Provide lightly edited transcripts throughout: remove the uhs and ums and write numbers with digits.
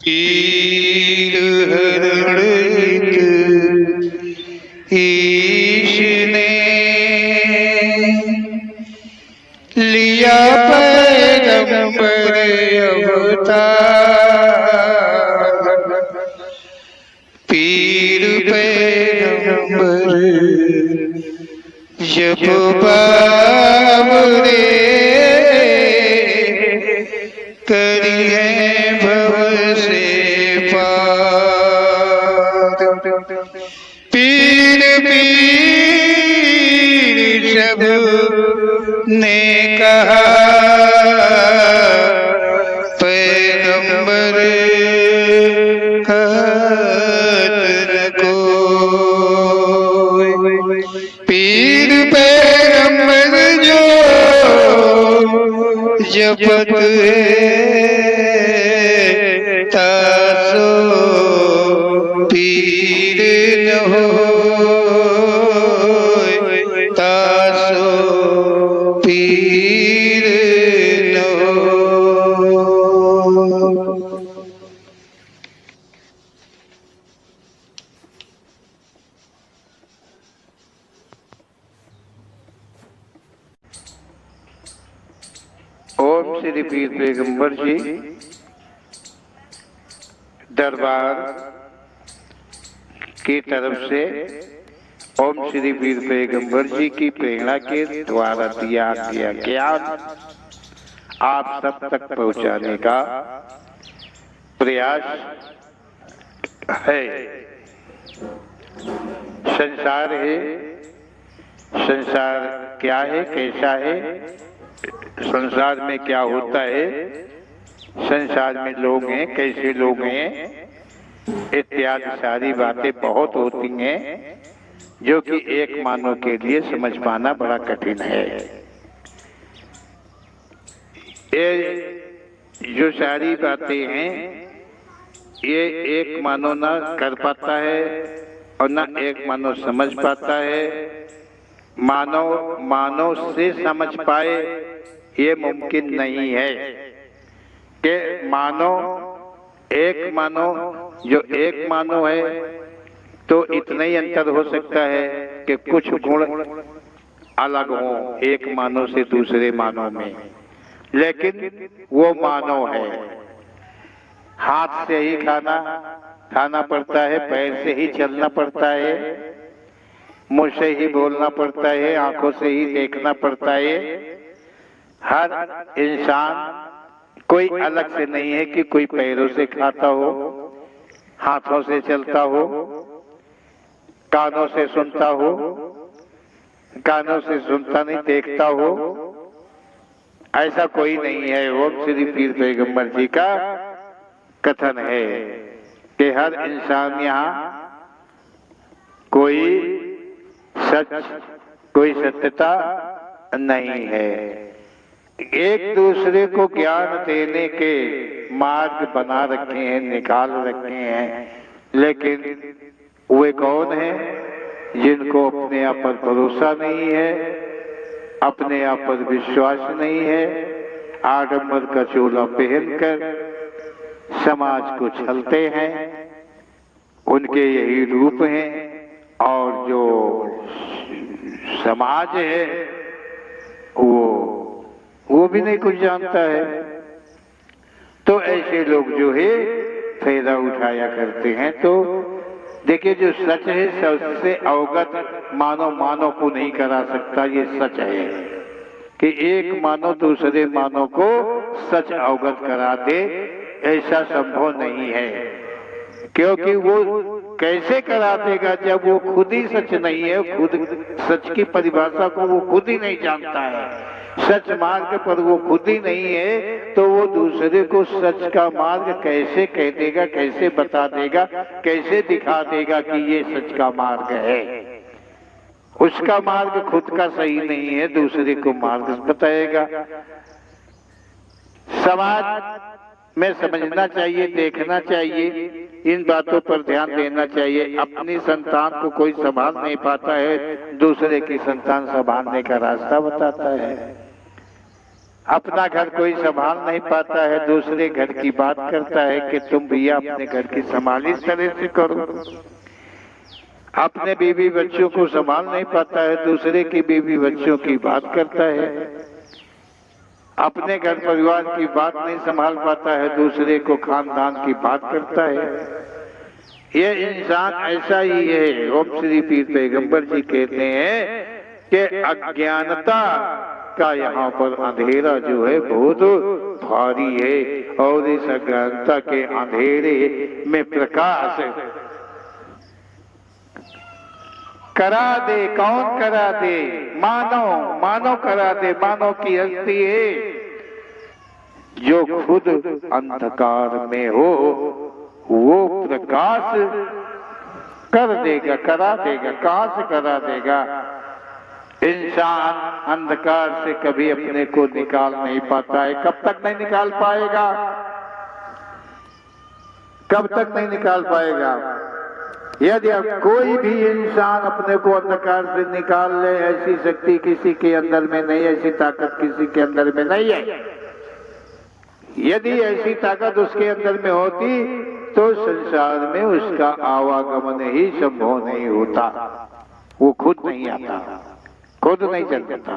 पीर हरणित ईश ने लिया पैगंबर अवतार। पीर पैगंबर जब बाबरे करी है भव से पार। पीर पीर सब ने कहा पैगंबर कहत न कोई। पीर पैगंबर जो जपत तासो पीर न होय, तासो पीर न होय। ओम श्री पीर पैगंबर जी दरबार की तरफ से ओम श्री पीर पैगंबर जी की प्रेरणा के द्वारा दिया गया ज्ञान आप सब तक पहुंचाने का प्रयास है। संसार है, संसार क्या है, कैसा है, संसार में क्या होता है, संसार में लोग हैं, कैसे लोग हैं, इत्यादि सारी बातें बहुत होती हैं जो कि एक मानव के लिए समझ पाना बड़ा कठिन है। ये जो सारी बातें हैं ये एक मानव ना कर पाता है और ना एक मानव समझ पाता है। मानव से समझ पाए ये मुमकिन नहीं है कि एक मानव है तो इतना ही अंतर हो सकता है कि कुछ गुण अलग हो एक मानव से दूसरे मानव में, लेकिन वो मानव है। हाथ से ही खाना पड़ता है, पैर से ही चलना पड़ता है, मुंह से ही बोलना पड़ता है, आंखों से ही देखना पड़ता है। हर इंसान कोई अलग से नहीं है कि कोई पैरों से खाता हो, हाथों से चलता हो, कानों से सुनता हो, कानों से सुनता नहीं देखता हो, ऐसा कोई नहीं है। ओम श्री पीर पैगंबर जी का कथन है कि हर इंसान यहाँ कोई सत्यता नहीं है। एक दूसरे को ज्ञान देने के मार्ग बना रखे हैं, निकाल रखे हैं, लेकिन वे कौन हैं जिनको अपने आप पर भरोसा नहीं है, अपने आप पर विश्वास नहीं है, आडंबर का चोला पहनकर समाज को छलते हैं। उनके यही रूप हैं और जो समाज है वो भी नहीं कुछ जानता है। तो ऐसे लोग जो है फायदा उठाया करते हैं। तो देखिए जो सच है सच से अवगत मानव को नहीं करा सकता। ये सच है कि एक मानव दूसरे मानव को सच अवगत करा दे, ऐसा संभव नहीं है। क्योंकि वो कैसे करा देगा जब वो खुद ही सच नहीं है, खुद सच की परिभाषा को वो खुद ही नहीं जानता है, सच मार्ग पर वो खुद ही नहीं है, तो वो दूसरे को सच का मार्ग कैसे कह देगा, कैसे बता देगा, कैसे दिखा देगा कि ये सच का मार्ग है। उसका मार्ग खुद का सही नहीं है, दूसरे को मार्ग बताएगा। समाज में समझना चाहिए, देखना चाहिए, इन बातों पर ध्यान देना चाहिए। अपनी संतान को कोई संभाल नहीं पाता है, दूसरे की संतान संभालने का रास्ता बताता है। अपना घर कोई संभाल नहीं पाता है, दूसरे घर की बात करता है कि तुम भैया अपने घर की संभाल इस तरह से करो। अपने बीवी बच्चों को संभाल नहीं पाता है, दूसरे की बीवी बच्चों की बात करता है। अपने घर परिवार की बात नहीं संभाल पाता है, दूसरे को खानदान की बात करता है। ये इंसान ऐसा ही है। ओम श्री पीर पैगंबर जी कहते हैं कि अज्ञानता का यहाँ पर अंधेरा जो है बहुत भारी है, और इस अज्ञानता के अंधेरे में प्रकाश करा दे। कौन करा दे? मानव। मानव करा दे। मानव की हस्ती है जो खुद अंधकार में हो, वो प्रकाश कर देगा, करा देगा। कहां से करा देगा? इंसान अंधकार से कभी अपने को निकाल नहीं पाता है। कब तक नहीं निकाल पाएगा? कब तक नहीं निकाल पाएगा? यदि अब कोई भी इंसान अपने को अंधकार से निकाल ले, ऐसी शक्ति किसी के अंदर में नहीं, ऐसी ताकत किसी के अंदर में नहीं है। यदि ऐसी ताकत उसके अंदर में होती तो संसार में उसका आवागमन ही संभव नहीं होता। वो खुद नहीं आता, खुद नहीं चलता।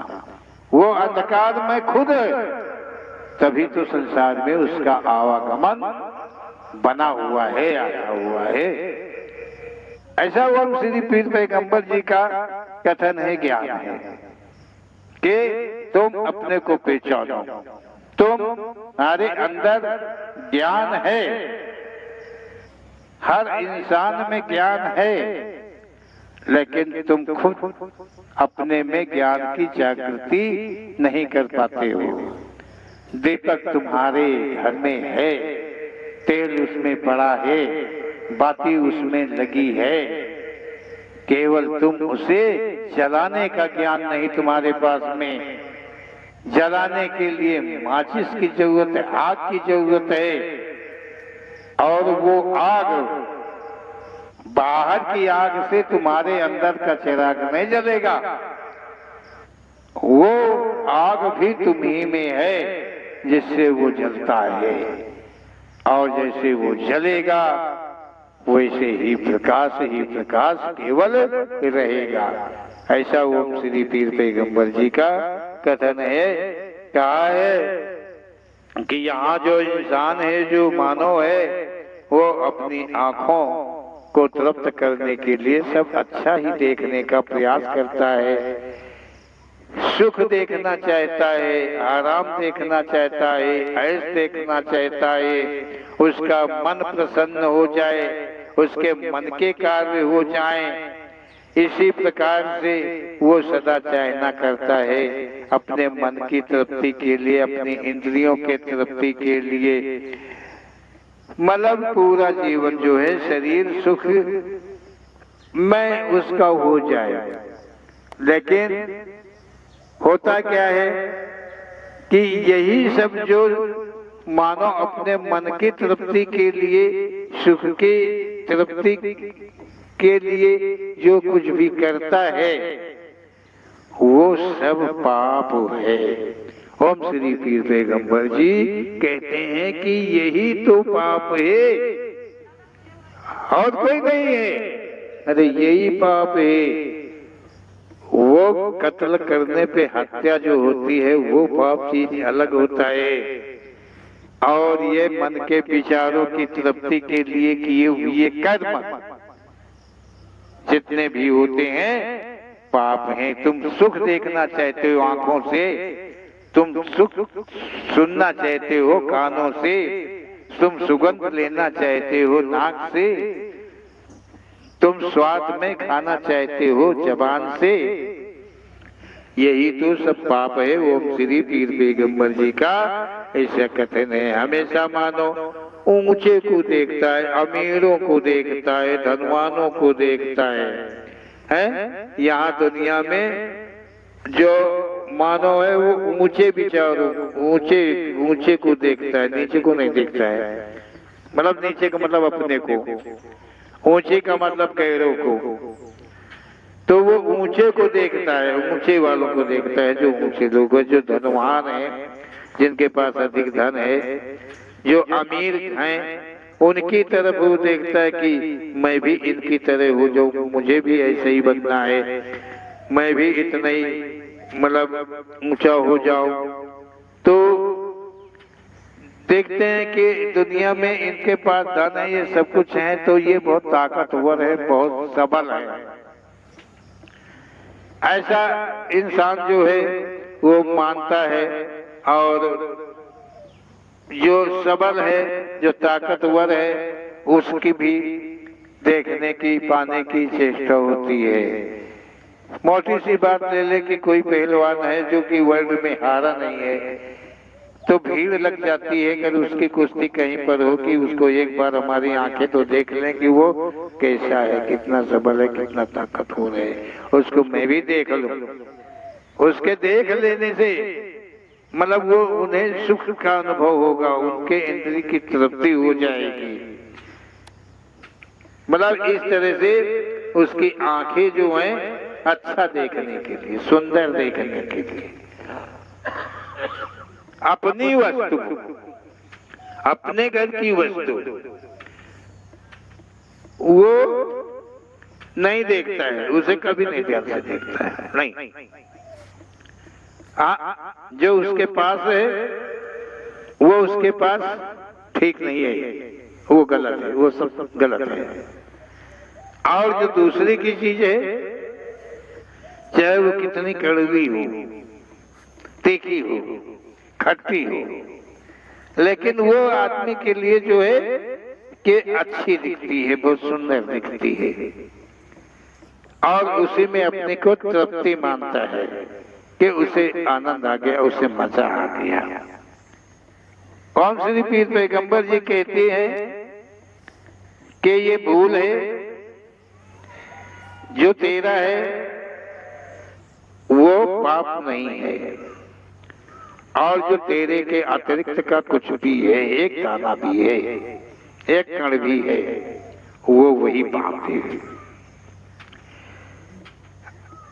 वो अंधकार में खुद है, तभी तो संसार में उसका आवागमन बना हुआ है, आया हुआ है। ऐसा ओम श्री पीर पैगंबर जी का कथन है, ज्ञान है कि तुम अपने को पहचानो। तुम्हारे अंदर ज्ञान है, हर इंसान में ज्ञान है, लेकिन तुम खुद अपने में ज्ञान की जागृति नहीं कर पाते हो। दीपक तुम्हारे घर में है, तेल उसमें पड़ा है, बाती उसमें लगी है, केवल तुम उसे जलाने का ज्ञान नहीं तुम्हारे पास में। जलाने के लिए माचिस की जरूरत है, आग की जरूरत है, और वो आग बाहर की आग से तुम्हारे अंदर का चिराग नहीं जलेगा। वो आग भी तुम्ही में है जिससे वो जलता है, और जैसे वो जलेगा वैसे ही प्रकाश केवल रहेगा। ऐसा ओम श्री पीर पैगंबर जी का कथन है। कहा है कि यहाँ जो इंसान है, जो मानव है, वो अपनी आंखों को तृप्त करने के लिए सब अच्छा ही देखने का प्रयास करता है। सुख देखना चाहता है, आराम देखना चाहता है, ऐश देखना चाहता है, उसका मन प्रसन्न हो जाए, उसके मन के कार्य हो जाएं। इसी प्रकार से वो सदा चाहना करता है अपने मन की तृप्ति के लिए, अपनी इंद्रियों के तृप्ति के लिए। मतलब पूरा जीवन जो है शरीर सुख में उसका हो जाए। लेकिन होता क्या है कि यही सब जो मानो अपने मन की तृप्ति के लिए, सुख की तृप्ति के लिए जो कुछ भी करता है, वो सब पाप है। ओम श्री पीर पैगंबर जी कहते हैं कि यही तो पाप है, और कोई नहीं है। अरे यही पाप है। वो कत्ल करने पे हत्या जो होती है वो पाप चीज अलग होता है, और ये मन के विचारों की तृप्ति के लिए किए हुए कर्म जितने भी होते हैं पाप हैं। तुम सुख देखना चाहते हो आंखों से, तुम सुख सुनना चाहते हो कानों से, तुम सुगंध लेना चाहते हो नाक से, तुम स्वाद में खाना चाहते हो जबान से, यही तो सब पाप है। ओम श्री पीर पैगंबर जी का ऐसा कथन है। हमेशा मानो ऊंचे को देखता है, अमीरों को देखता है, धनवानों को देखता है? यहाँ दुनिया में जो मानव है वो ऊंचे विचारों, ऊंचे को देखता है, नीचे को नहीं देखता है। मतलब नीचे का मतलब अपने को, ऊंचे का मतलब गैरों को। तो वो ऊंचे को देखता है, ऊंचे वालों को देखता है, जो ऊंचे लोग हैं, जो धनवान है, जिनके पास अधिक धन है, जो अमीर हैं, उनकी तरफ वो देखता है कि मैं भी इनकी तरह हो जाऊं, मुझे भी ऐसे ही बनना है, मैं भी इतना ही मतलब ऊंचा हो जाऊं। तो देखते हैं कि दुनिया में इनके पास धन है, ये सब कुछ है, तो ये बहुत ताकतवर है, बहुत सबल है। ऐसा इंसान जो है वो मानता है, और जो सबल है, जो ताकतवर है, उसकी भी देखने की, पाने की चेष्टा होती है। मोटी सी बात ले ले कि कोई पहलवान है जो कि वर्ल्ड में हारा नहीं है, तो भीड़ लग जाती है अगर उसकी कुश्ती कहीं पर हो कि उसको एक बार हमारी आंखें तो देख लें कि वो कैसा है, कितना सबल है, कितना ताकतवर है, उसको मैं भी देख लूं। उसके देख लेने से मतलब वो उन्हें सुख का अनुभव होगा, उनके इंद्रिय की तृप्ति हो जाएगी। मतलब इस तरह से उसकी आंखें जो हैं अच्छा देखने के लिए, सुंदर देखने के लिए, अपनी वस्तु, अपने घर की वस्तु वो नहीं देखता है, उसे कभी नहीं ध्यान से देखता है, नहीं। जो उसके पास है वो उसके पास ठीक नहीं है, वो गलत है, वो सब गलत है। और जो दूसरे की चीज है, चाहे वो कितनी कड़वी हो, तीखी हो, खट्टी हो, लेकिन वो आदमी के लिए जो है कि अच्छी दिखती है, बहुत सुंदर दिखती है, और उसी में अपने को तृप्ति मानता है कि उसे आनंद आ गया, उसे मजा आ गया। कौन श्री पीर पैगंबर जी कहते हैं कि ये भूल है, जो तेरा है वो पाप नहीं है, और जो तेरे के अतिरिक्त का कुछ भी है, एक दाना भी है, एक कण भी है, वो वही पाप है।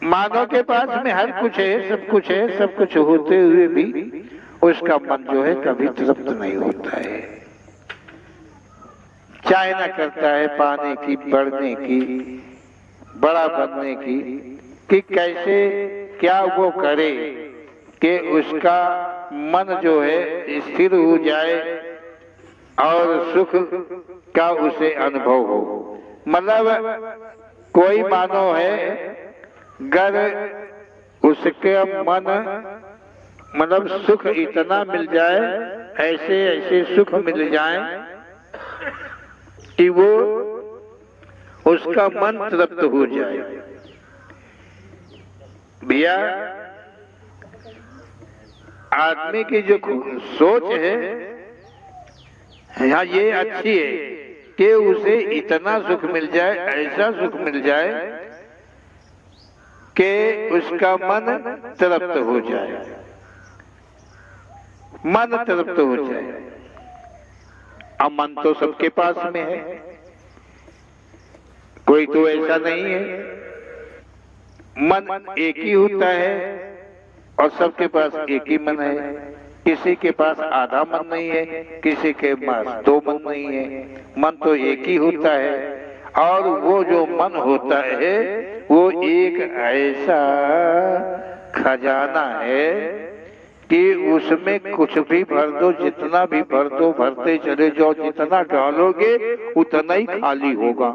मानव के पास में हर कुछ है, सब कुछ है, सब कुछ होते हुए भी उसका मन जो है कभी तृप्त नहीं होता है, चाहना करता है पाने की, बढ़ने की, बड़ा बनने की, कि कैसे क्या वो करे कि उसका मन जो है स्थिर हो जाए और सुख का उसे अनुभव हो। मतलब कोई मानव है, अगर उसके मन मतलब सुख इतना मिल जाए, ऐसे ऐसे सुख मिल जाए कि वो उसका मन तृप्त हो जाए। भैया आदमी की जो सोच है यहाँ ये अच्छी है कि उसे इतना सुख मिल जाए, ऐसा सुख मिल जाए कि उसका मन तृप्त हो जाए, मन तृप्त हो जाए। अब मन तो सबके पास में है, कोई तो ऐसा नहीं है, मन एक ही होता है और सबके पास एक ही मन है। किसी के पास आधा मन नहीं है, किसी के पास दो मन नहीं है, मन तो एक ही होता है। और वो जो मन होता है वो एक ऐसा खजाना है कि उसमें कुछ भी भर दो, जितना भी भर दो, भरते चले जाओ, जितना डालोगे उतना ही खाली होगा।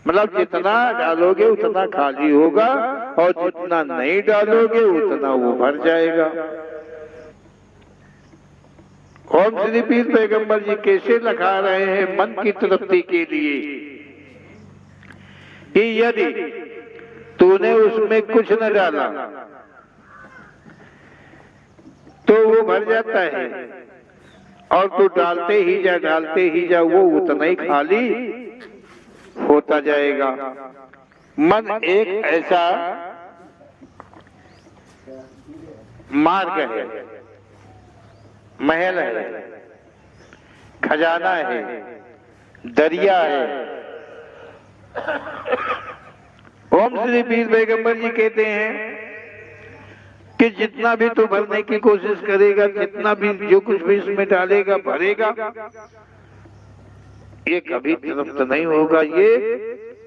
मतलब जितना डालोगे उतना खाली होगा, और जितना नहीं डालोगे उतना वो भर जाएगा। कौन श्री पीर पैगंबर जी कैसे लगा रहे हैं मन की तृप्ति के लिए कि यदि तूने उसमें कुछ न डाला तो वो भर जाता है, और तू डालते ही जा वो उतना ही खाली होता जाएगा। मन एक ऐसा मार्ग है, महल है, खजाना है, दरिया है। ओम श्री पीर पैगंबर जी कहते हैं कि जितना भी तू भरने की कोशिश करेगा, जितना भी जो कुछ भी इसमें डालेगा भरेगा, ये कभी तृप्त नहीं होगा, ये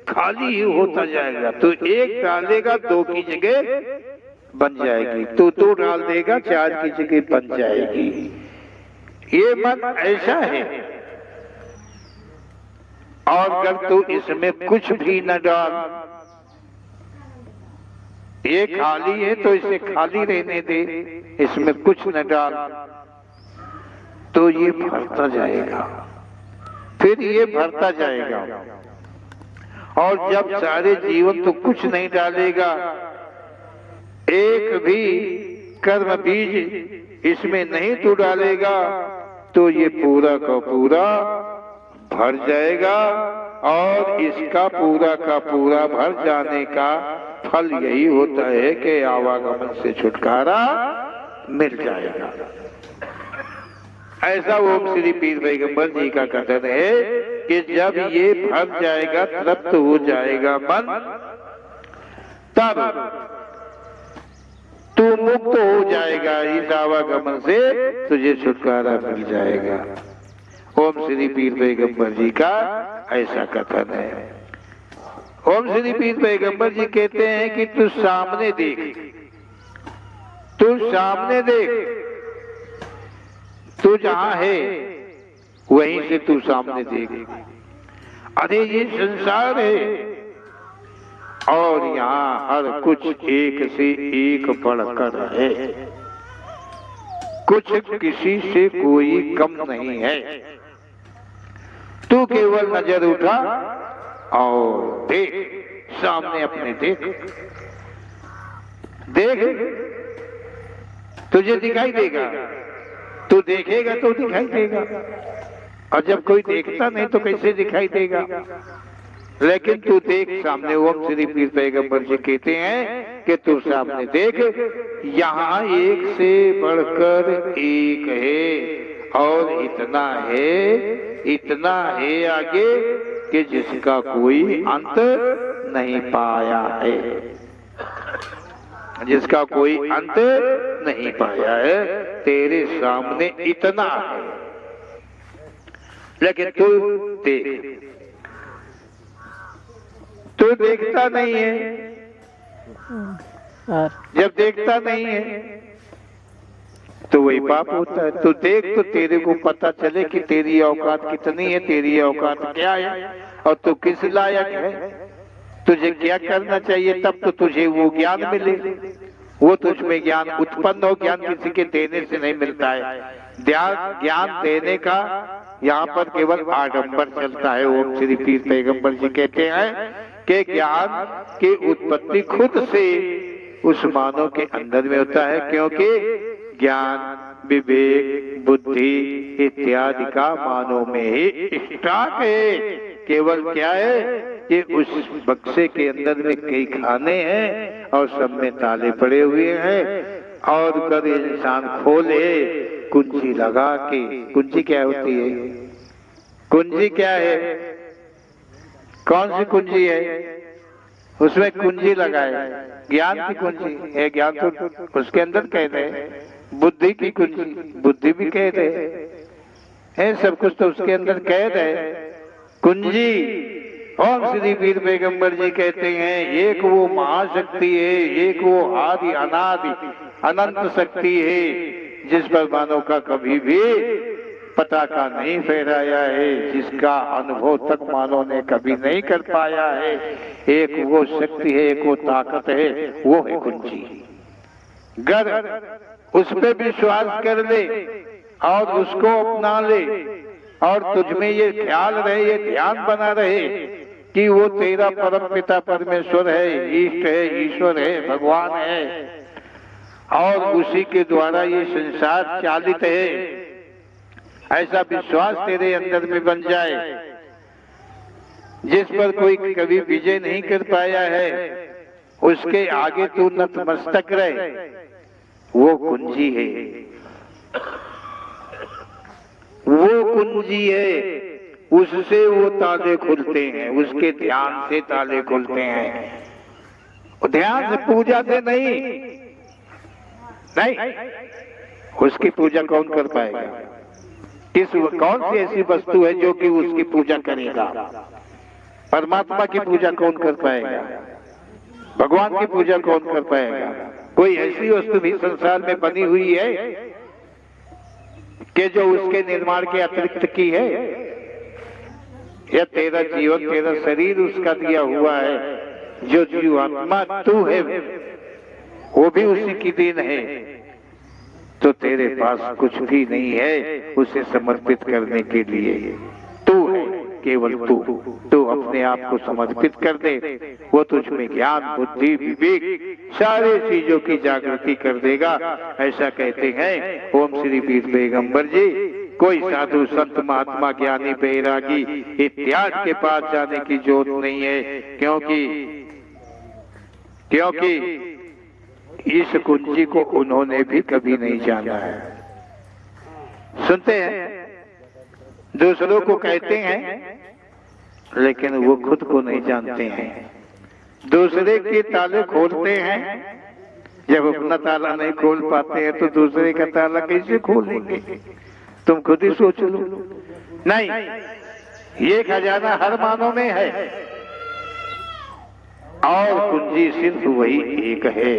खाली ही होता जाएगा। तो एक डालेगा दो की जगह बन जाएगी, तो दो डाल देगा चार की जगह बन जाएगी। ये मन ऐसा है। और अगर तू इसमें कुछ भी न डाल, ये खाली है तो इसे खाली रहने दे, इसमें कुछ न डाल, तो ये भरता जाएगा, फिर ये भरता जाएगा। और जब सारे जीवन तो कुछ नहीं डालेगा, एक भी कर्म बीज इसमें नहीं तू डालेगा, तो ये पूरा का पूरा भर जाएगा। और इसका पूरा का पूरा भर जाने का फल यही होता है कि आवागमन से छुटकारा मिल जाएगा। ऐसा ओम श्री पीर पैगंबर जी का कथन है कि जब ये भर जाएगा, तृप्त हो जाएगा मन, तब तू मुक्त हो जाएगा, इस आवागमन से तुझे छुटकारा मिल जाएगा। ओम श्री पीर पैगंबर जी का ऐसा कथन है। ओम श्री पीर पैगंबर जी कहते हैं कि तू सामने देख, तू सामने देख, तू जहां है वहीं से तू सामने देख। अरे ये संसार है और यहाँ हर कुछ एक से एक बढ़कर है, कुछ किसी से कोई कम नहीं है। तू केवल नजर उठा और देख, सामने अपने देख, देख, तुझे दिखाई देगा, तू देखेगा तो दिखाई देगा। और जब कोई देखता नहीं तो कैसे दिखाई देगा? लेकिन तू देख सामने। ओम श्री पीर पैगंबर जी कहते हैं कि तू सामने देख, यहाँ एक से बढ़कर एक है, और इतना है आगे कि जिसका कोई अंत नहीं पाया है, जिसका कोई अंत नहीं पाया है। तेरे सामने इतना है, लेकिन तू देख, तू देखता नहीं है। जब देखता नहीं है तो वही पाप होता है। तू देख तो तेरे को पता चले कि तेरी औकात कितनी है, तेरी औकात क्या है, और तू किस लायक है, तुझे क्या करना चाहिए, तब तो तुझे वो ज्ञान मिले, वो तुझ में ज्ञान उत्पन्न हो। ज्ञान किसी के देने से नहीं मिलता है। ज्ञान देने का यहाँ पर केवल आडंबर चलता है। ओम श्री पीर पैगंबर जी कहते हैं कि ज्ञान की उत्पत्ति खुद से उस मानव के अंदर में होता है, क्योंकि ज्ञान, विवेक, बुद्धि इत्यादि का मानव में ही स्टॉक है। केवल क्या है कि उस बक्से के अंदर में कई खाने हैं और सब में ताले पड़े हुए हैं, और कद इंसान खोले कुंजी लगा के। कुंजी क्या होती है? कुंजी क्या है? कौन सी कुंजी है? उसमें कुंजी लगाए, ज्ञान की कुंजी है। ज्ञान तो उसके अंदर कहते हैं। बुद्धि की कुंजी, बुद्धि भी कहते हैं, सब कुछ तो उसके अंदर कैद है। कुंजी ओम श्री पीर पैगंबर जी कहते हैं, एक वो महाशक्ति है, एक वो आदि अनादि अनंत शक्ति है, जिस पर मानव का कभी भी पताका नहीं फहराया है, जिसका अनुभव तक मानव ने कभी नहीं कर पाया है। एक वो शक्ति है, एक वो ताकत है, वो है कुंजी। गर उस पे विश्वास कर ले और उसको अपना ले, और तुझमें ये ख्याल रहे, ये ध्यान बना रहे कि वो तेरा परम पिता परमेश्वर है, इष्ट है, ईश्वर है, भगवान है, और उसी के द्वारा ये संसार चालित है। ऐसा विश्वास तेरे अंदर में बन जाए, जिस पर कोई कभी विजय नहीं कर पाया है, उसके आगे तू नतमस्तक रहे। वो कुंजी है, वो कुंजी है, उससे वो ताले खुलते हैं, उसके ध्यान से ताले खुलते हैं। ध्यान से, पूजा से नहीं। नहीं, उसकी पूजा कौन कर पाएगा? कौन सी ऐसी वस्तु है जो कि उसकी पूजा करेगा? परमात्मा की पूजा कौन कर पाएगा? भगवान की पूजा कौन कर पाएगा? कोई ऐसी वस्तु भी संसार में बनी हुई है कि जो उसके निर्माण के अतिरिक्त की है? या तेरा जीवन, तेरा शरीर उसका दिया हुआ है, जो जीवात्मा तू है वो भी उसी की देन है, तो तेरे पास कुछ भी नहीं है उसे समर्पित करने के लिए। तू है, केवल तू अपने आप को समर्पित कर दे, वो तुझ में ज्ञान, बुद्धि, विवेक सारे चीजों की जागृति कर देगा। ऐसा कहते हैं ओम श्री पीर पैगंबर जी। कोई साधु संत महात्मा ज्ञानी बैरागी इत्यादि के पास जाने की जरूरत नहीं है, क्योंकि इस कुंजी को उन्होंने भी कभी नहीं जाना है। सुनते हैं, दूसरों को कहते हैं, लेकिन वो खुद को नहीं जानते हैं। दूसरे के ताले खोलते हैं, जब अपना ताला नहीं खोल पाते हैं तो दूसरे का ताला कैसे खोलेंगे? तुम खुद ही सोच लो। नहीं, ये खजाना हर मानव में है और कुंजी सिर्फ वही एक है,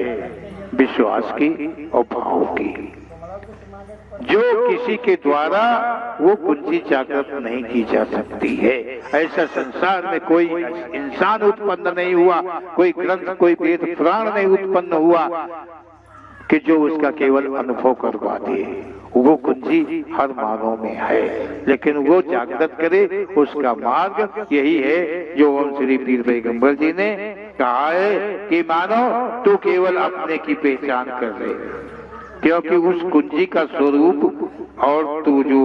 विश्वास की और भाव की, जो किसी के द्वारा वो कुंजी जागृत नहीं की जा सकती है। ऐसा संसार में कोई इंसान उत्पन्न नहीं हुआ, कोई ग्रंथ, कोई वेद पुराण नहीं उत्पन्न हुआ कि जो उसका केवल अनुभव करवा दे। वो कुंजी हर मानव में है, लेकिन वो जागृत करे उसका मार्ग यही है जो ओम श्री पीर पैगंबर जी ने कहा है कि मानो तू केवल अपने की पहचान कर ले, क्योंकि उस कुंजी का स्वरूप और तू जो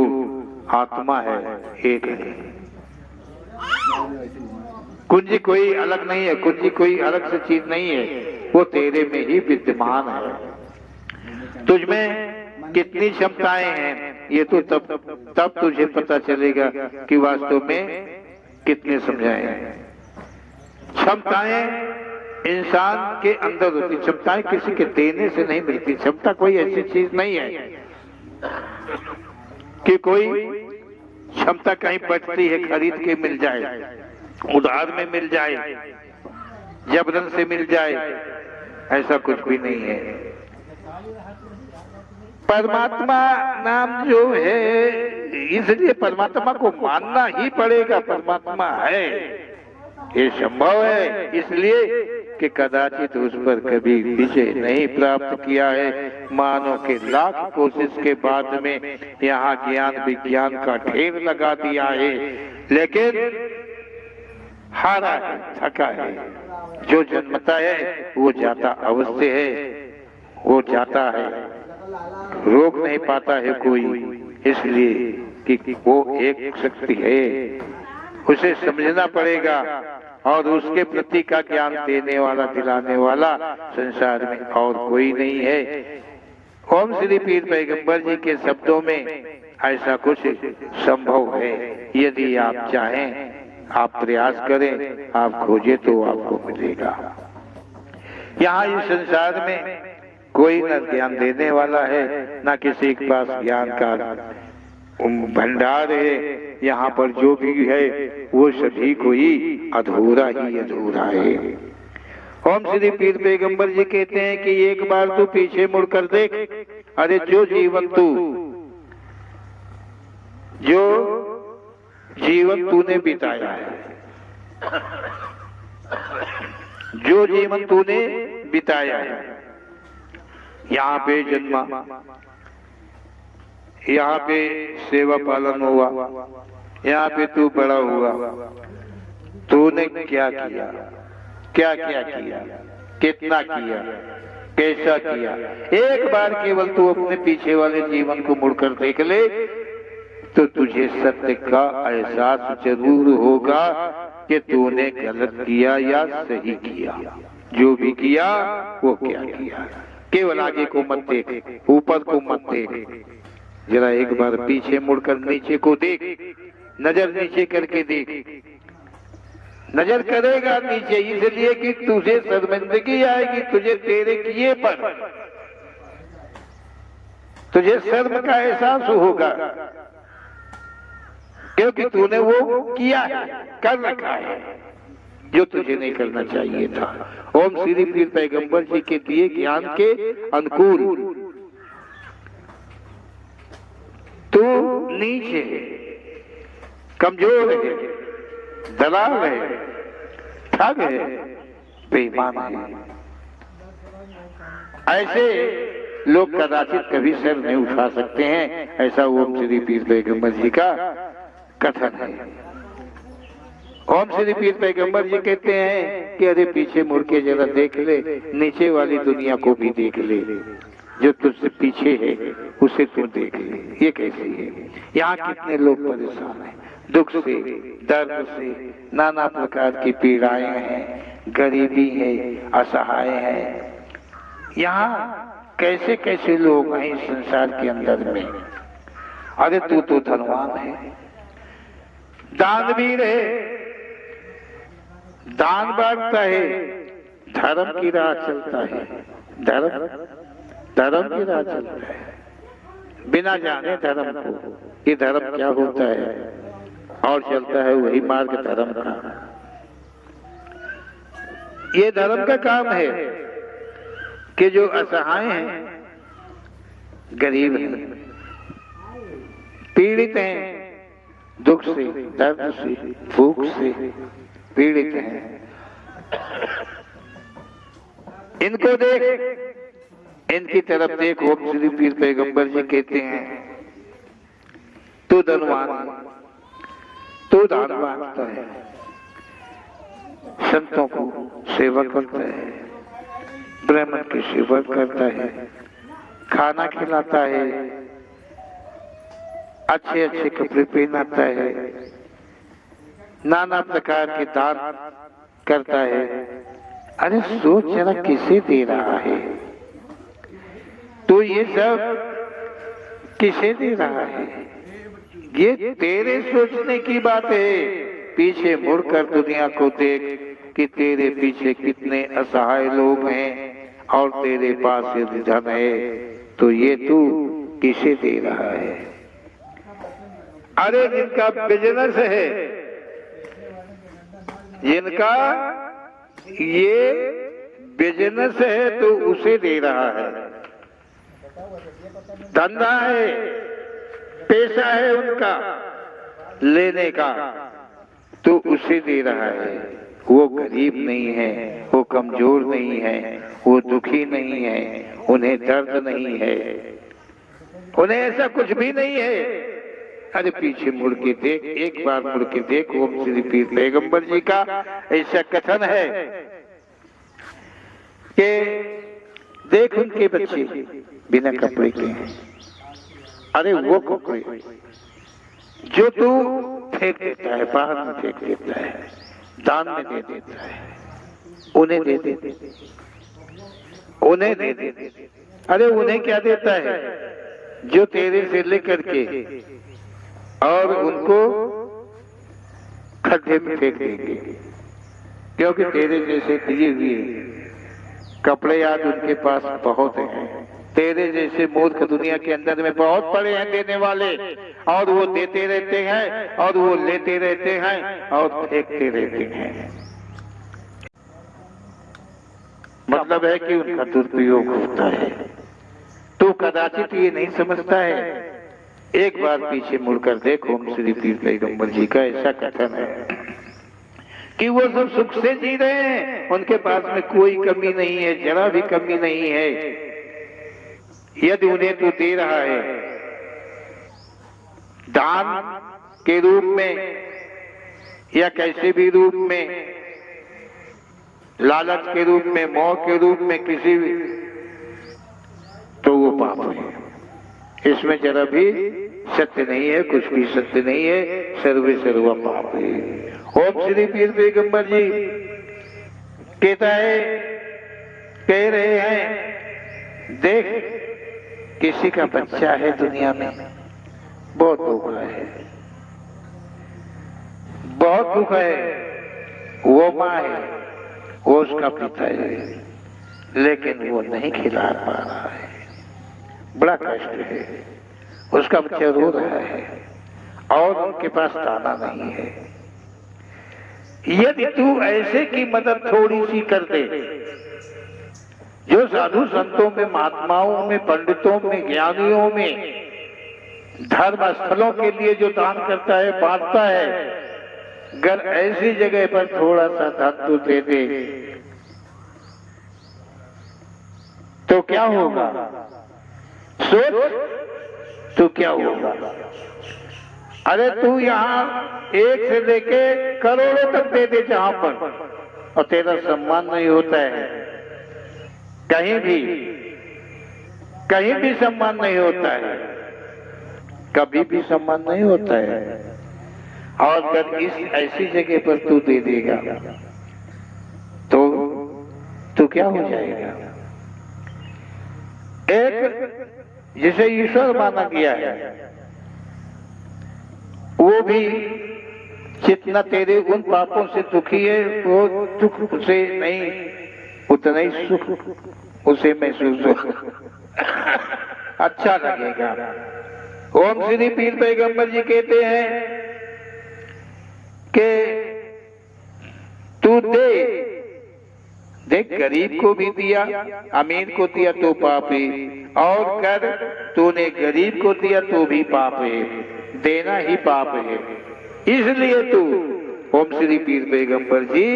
आत्मा है एक है। कुंजी कोई अलग नहीं है, कुंजी कोई अलग से चीज नहीं है, वो तेरे में ही विद्यमान है। तुझ में कितनी क्षमताएं हैं ये तो तब तुझे पता चलेगा कि वास्तव में कितने समझाए। क्षमताएं इंसान के अंदर होती, क्षमताएं किसी के देने से नहीं मिलती। क्षमता कोई ऐसी चीज नहीं है कि कोई क्षमता कहीं बढ़ती है, खरीद के मिल जाए, उधार में मिल जाए, जबरन से मिल जाए, ऐसा कुछ भी नहीं है। परमात्मा नाम जो है, इसलिए परमात्मा को मानना ही पड़ेगा। परमात्मा है, ये संभव है इसलिए कि कदाचित उस पर कभी विजय नहीं प्राप्त किया है। मानव के लाख कोशिश के बाद में यहाँ ज्ञान विज्ञान का ढेर लगा दिया है, लेकिन हारा है, थका है। जो जन्मता है वो जाता अवश्य है, वो जाता है, रोक नहीं पाता है कोई, इसलिए कि वो एक शक्ति है, उसे समझना पड़ेगा और उसके प्रति का ज्ञान देने वाला, दिलाने वाला संसार में और कोई नहीं है। ओम श्री पीर पैगंबर जी के शब्दों में ऐसा कुछ संभव है। यदि आप चाहें, आप प्रयास करें, आप खोजें तो आपको मिलेगा। यहाँ इस संसार में कोई न ज्ञान देने वाला है, न किसी के पास ज्ञान का भंडार है। यहाँ पर जो भी है वो सभी को ही अधूरा है। ओम श्री पीर पैगंबर जी कहते हैं कि एक बार तू पीछे मुड़कर देख, अरे जो जीवन तूने बिताया है, जो जीवन तूने बिताया है, यहाँ पे जन्मा, यहाँ पे सेवा पालन हुआ, यहाँ पे तू बड़ा हुआ, तूने क्या किया, क्या क्या किया, कितना किया, कैसा किया। एक बार केवल तू अपने पीछे वाले जीवन को मुड़कर देख ले तो तुझे सत्य का एहसास जरूर होगा कि तूने गलत किया या सही किया। जो भी किया वो क्या किया। केवल आगे को मत देख, ऊपर को मत देख, जरा एक बार पीछे मुड़कर नीचे को देख, नजर नीचे करके देख। नजर करेगा नीचे इसलिए कि तुझे शर्मिंदगी आएगी, तुझे तेरे किए पर तुझे शर्म का एहसास होगा, क्योंकि तूने वो किया है, कर रखा है जो तुझे नहीं करना चाहिए था। ओम श्री पीर पैगंबर जी के दिए ज्ञान के अनुकूल तू नीचे कमजोर है, दलाल है, ठग है, बेईमान है। ऐसे लोग कदाचित कभी सर नहीं उठा सकते हैं, ऐसा ओम श्री पीर पैगंबर जी का कथन है। ओम श्री पीर पैगंबर जी कहते हैं कि अरे पीछे मुड़ के जरा देख ले, नीचे वाली दुनिया को भी देख ले, जो तुझसे पीछे है उसे तू देख ले, ये कैसी है। यहाँ कितने लोग परेशान हैं, दुख से, दर्द से, नाना प्रकार की पीड़ाएं हैं, गरीबी है, असहाय है। यहाँ कैसे कैसे लोग हैं इस संसार के अंदर में। अरे तू तो धनवान है, दानवीर है, दान बांटता है, धर्म की राह चलता है, धर्म की राह चलता है, बिना जाने धर्म को ये धर्म क्या होता है, और चलता है वही मार्ग धर्म का। ये धर्म का काम है कि जो असहाय हैं, गरीब हैं, पीड़ित हैं, दुख से, दर्द से, भूख से पीड़ित हैं, इनको देख, इनकी तरफ देख। ओम श्री पीर पैगंबर जी कहते हैं तू धनवान, तू दान बांटता है, संतों को सेवा करता है, ब्राह्मण की सेवा करता है, खाना खिलाता है, अच्छे अच्छे कपड़े पहनाता है, नाना प्रकार के दान करता है। अरे सोच जरा किसे दे रहा है तो ये सब किसे दे रहा है। ये तेरे सोचने की बात है। पीछे मुड़कर दुनिया को देख कि तेरे पीछे कितने असहाय लोग हैं और तेरे पास यदि धन है तो ये तू किसे दे रहा है। अरे जिनका बिजनेस है, जिनका ये बिजनेस है तो उसे दे रहा है, धंधा है, पैसा है उनका लेने का तो उसे दे रहा है। वो गरीब नहीं है, वो कमजोर नहीं है, वो दुखी नहीं है, उन्हें दर्द नहीं है, उन्हें ऐसा कुछ भी नहीं है। अरे पीछे मुड़ के देख, एक बार मुड़ के देख। ओम श्री पीर पैगंबर जी का ऐसा कथन है कि देख उनके बच्चे बिना कपड़े के हैं। अरे वो कपड़े जो तू फेंक देता है, बाहर में फेंक देता है, दान में दे देता है, उन्हें दे दे, उन्हें दे दे। अरे उन्हें क्या देता है, जो तेरे से लेकर के और उनको खड्डे में फेंक देंगे, क्योंकि तेरे जैसे दिए हुए कपड़े आज उनके पास बहुत हैं। तेरे जैसे मूर्ख दुनिया के अंदर में बहुत पड़े हैं देने वाले, और वो देते रहते हैं और वो लेते रहते हैं और फेंकते रहते हैं। मतलब है कि उनका दुरुपयोग होता है। तो कदाचित ये नहीं समझता है। एक बार पीछे मुड़कर देखो, ओम श्री पीर पैगंबर जी का ऐसा कथन है कि वो सब सुख से जी रहे हैं, उनके पास में कोई कमी नहीं है, जरा भी कमी नहीं है। यदि उन्हें तू दे रहा है दान के रूप में या कैसे भी रूप में, लालच के रूप में, मोह के रूप में, किसी भी, तो वो पाप है। इसमें जरा भी सत्य नहीं है, कुछ भी सत्य नहीं है, सर्वे सर्वा पाप है। ओम श्री पीर पैगंबर जी कहता है, कह रहे हैं, देख किसी का बच्चा है दुनिया में, बहुत दुख है, बहुत दुख है। वो माँ है, वो उसका पिता है, लेकिन वो नहीं खिला पा रहा है। बड़ा कष्ट है, उसका बच्चा रो रहा है और उनके पास दाना नहीं है। यदि तू ऐसे की मदद थोड़ी सी कर दे, जो साधु संतों में, महात्माओं में, पंडितों में, ज्ञानियों में, धर्म स्थलों के लिए जो दान करता है, बांटता है, अगर ऐसी जगह पर थोड़ा सा धन तू दे दे तो क्या होगा? सोच तो क्या होगा? अरे तू यहाँ 1 से लेके करोड़ों तक दे दे जहां पर, और तेरा सम्मान नहीं होता है, कहीं भी सम्मान नहीं होता है, कभी भी सम्मान नहीं होता है। और अगर इस ऐसी जगह पर तू दे देगा तो क्या हो जाएगा? एक जिसे ईश्वर माना गया है, वो भी जितना तेरे उन पापों से दुखी है, वो दुख उसे नहीं, उतना ही सुख उसे महसूस हो अच्छा लगेगा। ओम श्री पीर पैगंबर जी कहते हैं कि तू देख गरीब को भी दिया, अमीर को दिया तो पाप है, और कर तूने गरीब को दिया तो भी पाप है, देना ही पाप है। इसलिए तू, ओम श्री पीर पैगंबर जी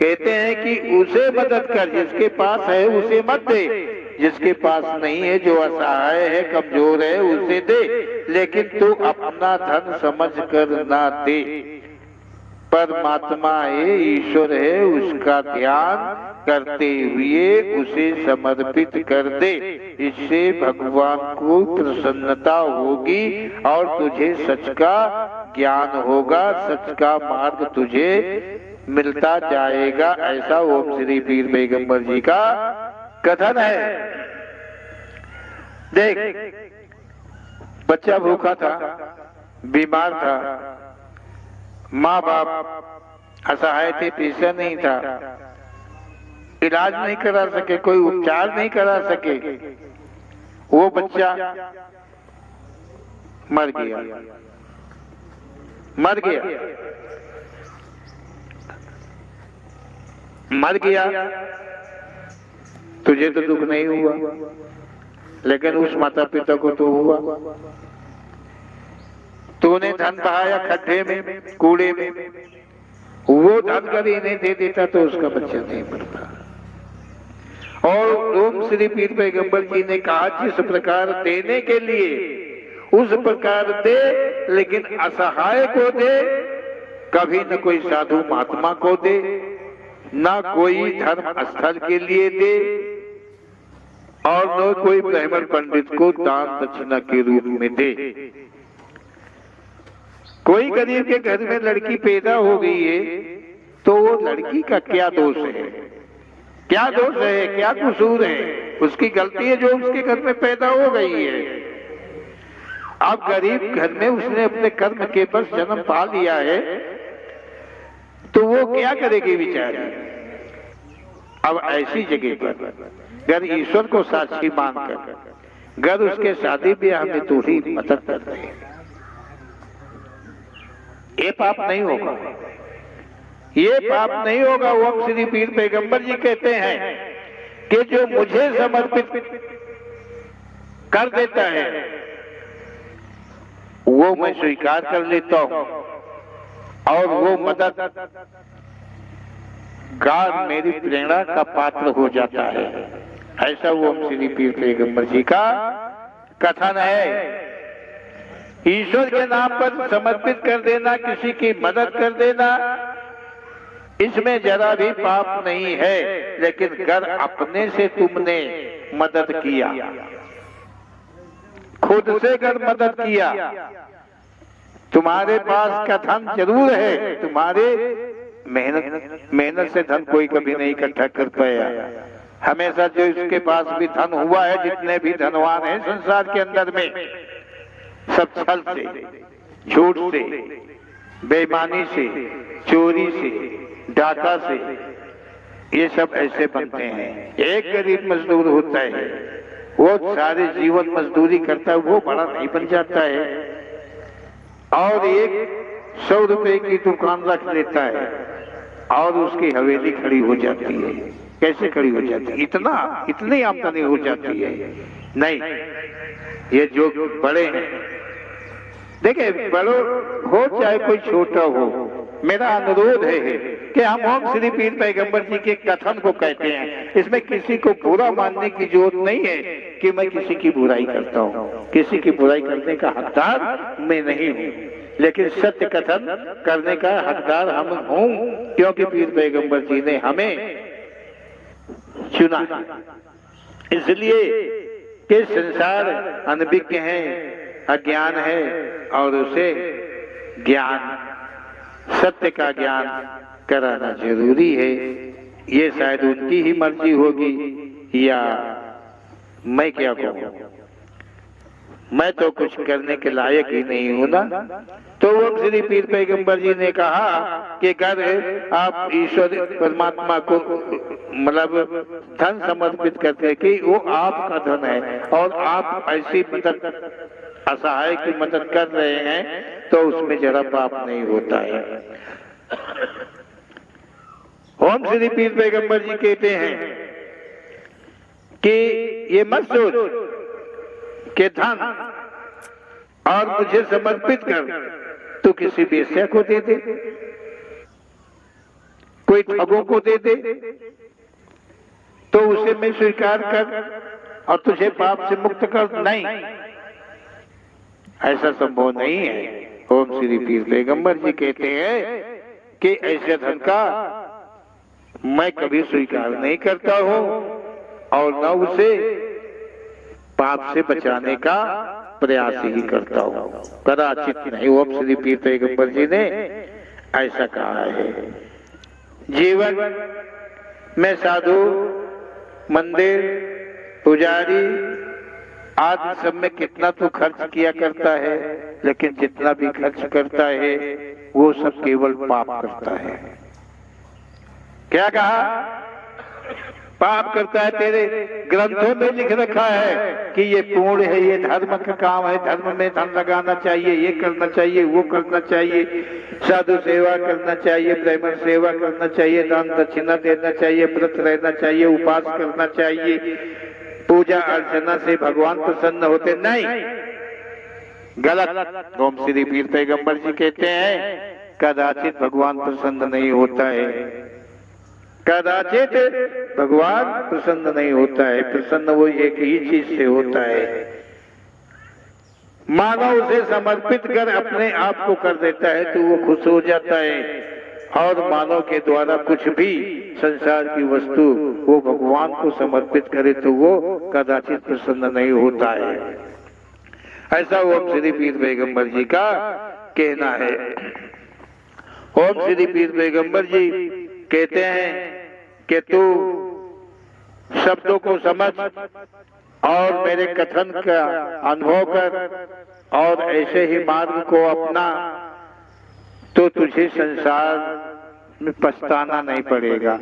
कहते हैं कि उसे मदद कर, जिसके पास है उसे मत दे, जिसके पास नहीं है, जो असहाय है, कमजोर है, उसे दे, लेकिन तू अपना धन समझ कर ना दे। परमात्मा है, ईश्वर है, उसका ध्यान करते हुए उसे समर्पित कर दे, इससे भगवान को प्रसन्नता होगी और तुझे सच का ज्ञान होगा, सच का मार्ग तुझे मिलता जाएगा। ऐसा ओम श्री पीर पैगंबर जी का कथन है। देख, बच्चा भूखा था, बीमार था, माँ बाप असहाय थे, पैसा नहीं था, इलाज नहीं करा सके, कोई उपचार नहीं करा सके, वो बच्चा मर गया। तुझे तो दुख नहीं हुआ, लेकिन उस माता पिता को तो हुआ। तूने धन बहाया खड्डे में, कूड़े में, वो धन कभी नहीं दे देता तो उसका बच्चा नहीं मरता। और ओम श्री पीर पैगंबर जी ने कहा, जिस प्रकार देने के लिए उस प्रकार दे, लेकिन असहाय को दे, कभी न कोई साधु महात्मा को दे, ना कोई धर्म स्थल के लिए दे, और न कोई ब्राह्मण पंडित को दान दक्षिणा के रूप में दे। कोई गरीब के घर में लड़की पैदा हो गई है तो वो लड़की का क्या दोष है, क्या दोष है, क्या कसूर है? उसकी गलती है जो उसके घर में पैदा हो गई है। अब गरीब घर में उसने अपने कर्म के बस जन्म पा लिया है, तो वो क्या करेगी बेचारी? अब ऐसी जगह पर अगर ईश्वर को साक्षी मानकर अगर उसके शादी ब्याह में थोड़ी मदद कर दे, ये पाप नहीं होगा, ये पाप नहीं होगा। ओम श्री पीर पैगंबर जी कहते हैं कि जो मुझे समर्पित कर देता है वो मैं स्वीकार कर लेता हूं, और वो मदद गार मेरी प्रेरणा का पात्र हो जाता है। ऐसा ओम श्री पीर पैगंबर जी का कथन है। ईश्वर के नाम पर समर्पित कर देना, किसी की मदद कर देना, इसमें जरा भी पाप नहीं है। लेकिन अगर अपने से तुमने मदद किया, खुद से अगर मदद किया, तुम्हारे पास का धन जरूर है, तुम्हारे मेहनत से धन कोई कभी नहीं इकट्ठा कर पाया। हमेशा जो इसके पास भी धन हुआ है, जितने भी धनवान हैं संसार के अंदर में, सब छल से, झूठ से, बेईमानी से, चोरी से, डाका से, ये सब ऐसे बनते हैं। एक गरीब मजदूर होता है, वो सारे जीवन मजदूरी करता है, वो बड़ा नहीं बन जाता है। और एक 100 रुपए की दुकान रख लेता है और उसकी हवेली खड़ी हो जाती है। कैसे खड़ी हो जाती है? इतनी आमदनी हो जाती है। नहीं, ये जो बड़े हैं, देखिए बड़ो हो चाहे कोई छोटा हो, मेरा अनुरोध है कि हम ओम श्री पीर पैगंबर जी के कथन को कहते हैं। इसमें किसी को बुरा मानने की जरूरत नहीं है कि मैं किसी की बुराई करता हूँ। किसी की बुराई करने का हकदार मैं नहीं हूँ, लेकिन सत्य कथन करने का हकदार हम हूँ, क्योंकि पीर पैगंबर जी ने हमें चुना है। इसलिए कि संसार अनभिज्ञ है, अज्ञान है, और उसे ज्ञान, सत्य का ज्ञान कराना जरूरी है। ये शायद उनकी ही मर्जी होगी, या मैं क्या कहूँ, मैं तो कुछ करने के लायक ही नहीं हूं ना। तो ओम श्री पीर पैगंबर जी ने कहा कि अगर आप ईश्वर परमात्मा को मतलब धन समर्पित करते हैं कि वो आपका धन है और आप ऐसी मदद, असहाय की मदद कर रहे हैं, तो उसमें जरा पाप नहीं होता है। ओम श्री पीर पैगंबर जी कहते हैं कि ये मत सोच कि धन और मुझे समर्पित कर तो किसी वेश्या को दे दे, कोई ठगों को दे दे, तो उसे मैं स्वीकार कर और तुझे पाप से मुक्त कर। नहीं, ऐसा संभव नहीं है। ओम श्री पीर पैगंबर जी कहते हैं कि ऐसे धन का मैं कभी स्वीकार नहीं करता हूं और न उसे पाप से बचाने का प्रयास ही करता हूं, कदाचित नहीं। ओम श्री पीर पैगंबर जी ने ऐसा कहा है। जीवन में साधु, मंदिर, पुजारी आदि सब में कितना तो खर्च किया करता है, लेकिन जितना भी खर्च करता है वो सब केवल पाप करता है। क्या कहा? पाप करता है। तेरे ग्रंथों में लिख रखा है कि ये पुण्य है, ये धर्म का काम है, धर्म में धन लगाना चाहिए, ये करना चाहिए, वो करना चाहिए, साधु सेवा करना चाहिए, ब्राह्मण सेवा करना चाहिए, दान दक्षिणा देना चाहिए, व्रत रहना चाहिए, उपवास करना चाहिए, पूजा अर्चना से भगवान प्रसन्न होते। नहीं, गलत। ओम श्री पीर पैगंबर जी कहते हैं कदाचित भगवान प्रसन्न नहीं होता है, कदाचित भगवान प्रसन्न नहीं होता है। प्रसन्न वो एक ही चीज से होता है, मानव उसे समर्पित कर अपने आप को कर देता है तो वो खुश हो जाता है, और मानव के द्वारा कुछ भी संसार की वस्तु वो भगवान को समर्पित करे तो वो कदाचित प्रसन्न नहीं होता है। ऐसा ओम श्री पीर पैगंबर जी का कहना है। ओम श्री पीर पैगंबर जी कहते हैं कि तू शब्दों को समझ और मेरे कथन का अनुभव कर और ऐसे ही मार्ग को अपना, तो तुझे संसार में पछताना नहीं पड़ेगा।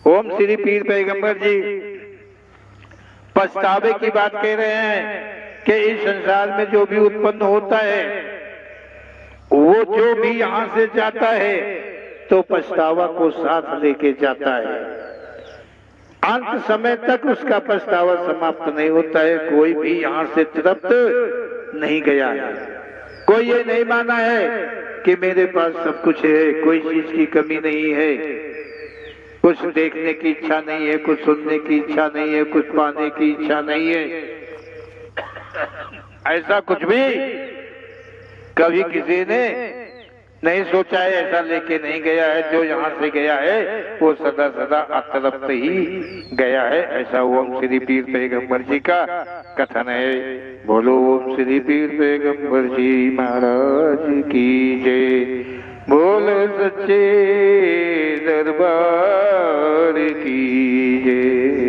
ओम श्री पीर पैगंबर जी पछतावे की बात कह रहे हैं कि इस संसार में जो भी उत्पन्न होता है, वो जो भी यहाँ से जाता है तो पछतावा को साथ लेके जाता है। अंत समय तक उसका पछतावा समाप्त नहीं होता है। कोई भी यहाँ से तृप्त नहीं गया है, कोई ये नहीं माना है कि मेरे पास सब कुछ है, कोई चीज की कमी नहीं है, कुछ देखने की इच्छा नहीं है, कुछ सुनने की इच्छा नहीं है, कुछ पाने की इच्छा नहीं है। ऐसा कुछ भी कभी किसी ने नहीं सोचा है, ऐसा लेके नहीं गया है। जो यहाँ से गया है वो सदा सदा अतृप्त ही गया है। ऐसा ओम श्री पीर पैगंबर जी का कथन है। बोलो ओम श्री पीर पैगंबर जी महाराज की जय, बोल सच्चे दरबार की जय।